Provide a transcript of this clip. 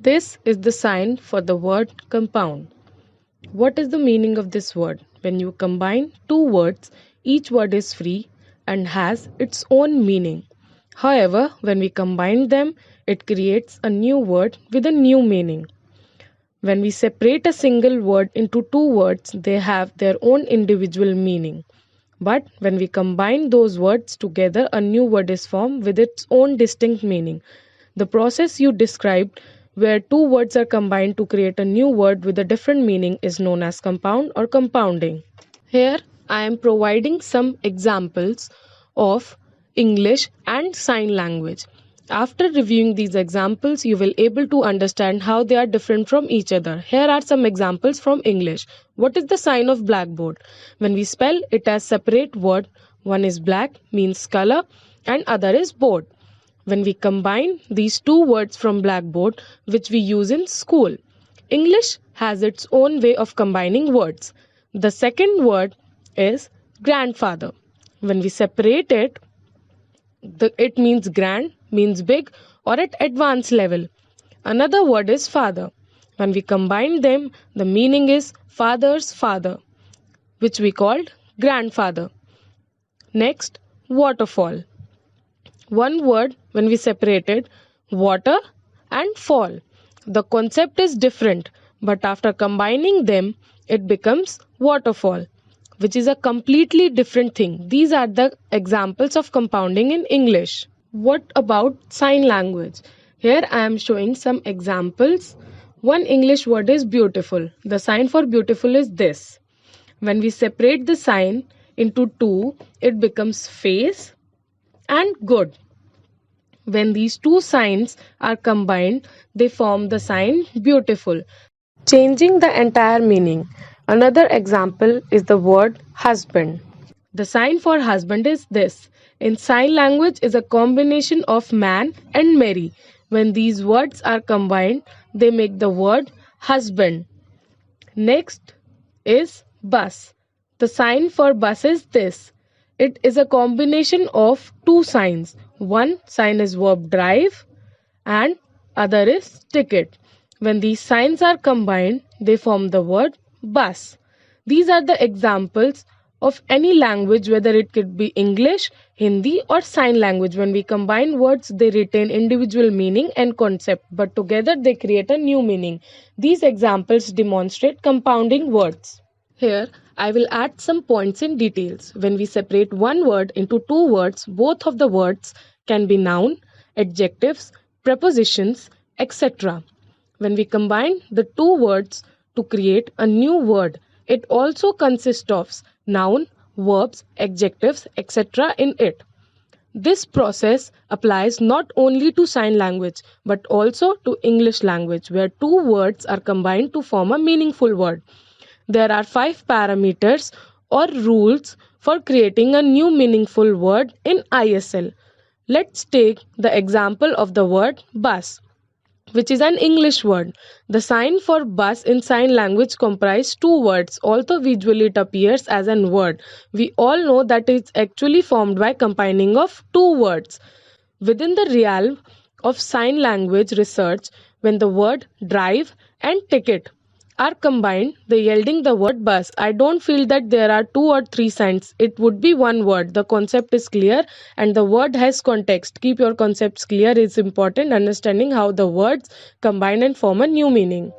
This is the sign for the word compound. What is the meaning of this word? When you combine two words, each word is free and has its own meaning. However, when we combine them, it creates a new word with a new meaning. When we separate a single word into two words, they have their own individual meaning. But when we combine those words together, a new word is formed with its own distinct meaning. The process you described, where two words are combined to create a new word with a different meaning, is known as compound or compounding. Here I am providing some examples of English and sign language. After reviewing these examples, you will able to understand how they are different from each other. Here are some examples from English. What is the sign of blackboard? When we spell it as separate word, one is black means color and other is board. When we combine these two words from blackboard, which we use in school, English has its own way of combining words. The second word is grandfather. When we separate it, it means grand, means big or at advanced level. Another word is father. When we combine them, the meaning is father's father, which we called grandfather. Next, waterfall. One word when we separated water and fall. The concept is different, but after combining them, it becomes waterfall, which is a completely different thing. These are the examples of compounding in English. What about sign language? Here I am showing some examples. One English word is beautiful. The sign for beautiful is this. When we separate the sign into two, it becomes face and good. When these two signs are combined, they form the sign beautiful, changing the entire meaning. Another example is the word husband. The sign for husband is this. In sign language is a combination of man and Mary. When these words are combined, they make the word husband. Next is bus. The sign for bus is this. It is a combination of two signs. One sign is verb drive and other is ticket. When these signs are combined, they form the word bus. These are the examples of any language, whether it could be English, Hindi or sign language. When we combine words, they retain individual meaning and concept, but together they create a new meaning. These examples demonstrate compounding words. Here, I will add some points in details. When we separate one word into two words, both of the words can be noun, adjectives, prepositions, etc. When we combine the two words to create a new word, it also consists of noun, verbs, adjectives, etc. in it. This process applies not only to sign language but also to English language, where two words are combined to form a meaningful word. There are 5 parameters or rules for creating a new meaningful word in ISL. Let's take the example of the word bus, which is an English word. The sign for bus in sign language comprises two words, although visually it appears as an word. We all know that it's actually formed by combining of two words. Within the realm of sign language research, when the word drive and ticket are combined, they yielding the word bus. I don't feel that there are 2 or 3 signs. It would be one word. The concept is clear and the word has context. Keep your concepts clear. It's important understanding how the words combine and form a new meaning.